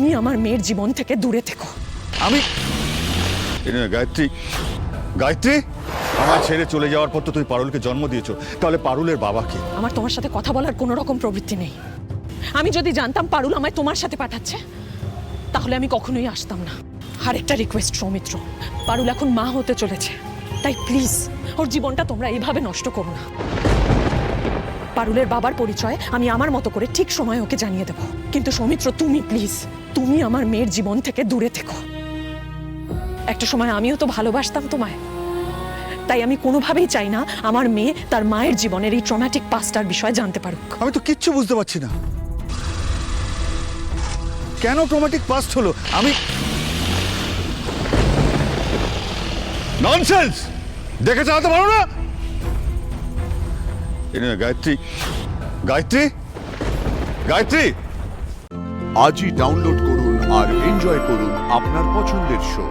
তুমি আমার মেয়ের জীবন থেকে দূরে থেকো। আমি গায়ত্রী, গায়ত্রী, আমার ছেড়ে চলে যাওয়ার পর তো তুমি পারুলকে জন্ম দিয়েছো, তাহলে পারুলের বাবাকে? আমার তোমার সাথে কথা বলার কোনো রকম প্রবৃত্তি নেই। আমি যদি জানতাম পারুল আমায় তোমার সাথে পাঠাচ্ছে, তাহলে আমি কখনোই আসতাম না। আর একটা রিকোয়েস্ট সৌমিত্র, পারুল এখন মা হতে চলেছে, তাই প্লিজ ওর জীবনটা তোমরা এইভাবে নষ্ট করো না। পারুলের বাবার পরিচয় আমি আমার মতো করে ঠিক সময় ওকে জানিয়ে দেব, কিন্তু সৌমিত্র তুমি প্লিজ, তুমি আমার মেয়ের জীবন থেকে দূরে থেকো। একটা সময় আমিও তো ভালোবাসতাম তোমায়, তাই আমি কোনোভাবেই চাই না আমার মেয়ে তার মায়ের জীবনের এই ট্রমাটিক পাস্টার বিষয়ে জানতে পারুক। আমি তো কিচ্ছু বুঝতে পারছি না, কেন ট্রমাটিক পাস্ট হলো? আমি ননসেন্স দেখে চালাতে পারো না? গায়ত্রী, গায়ত্রী, গায়ত্রী। আজই ডাউনলোড করুন আর এনজয় করুন আপনার পছন্দের শো।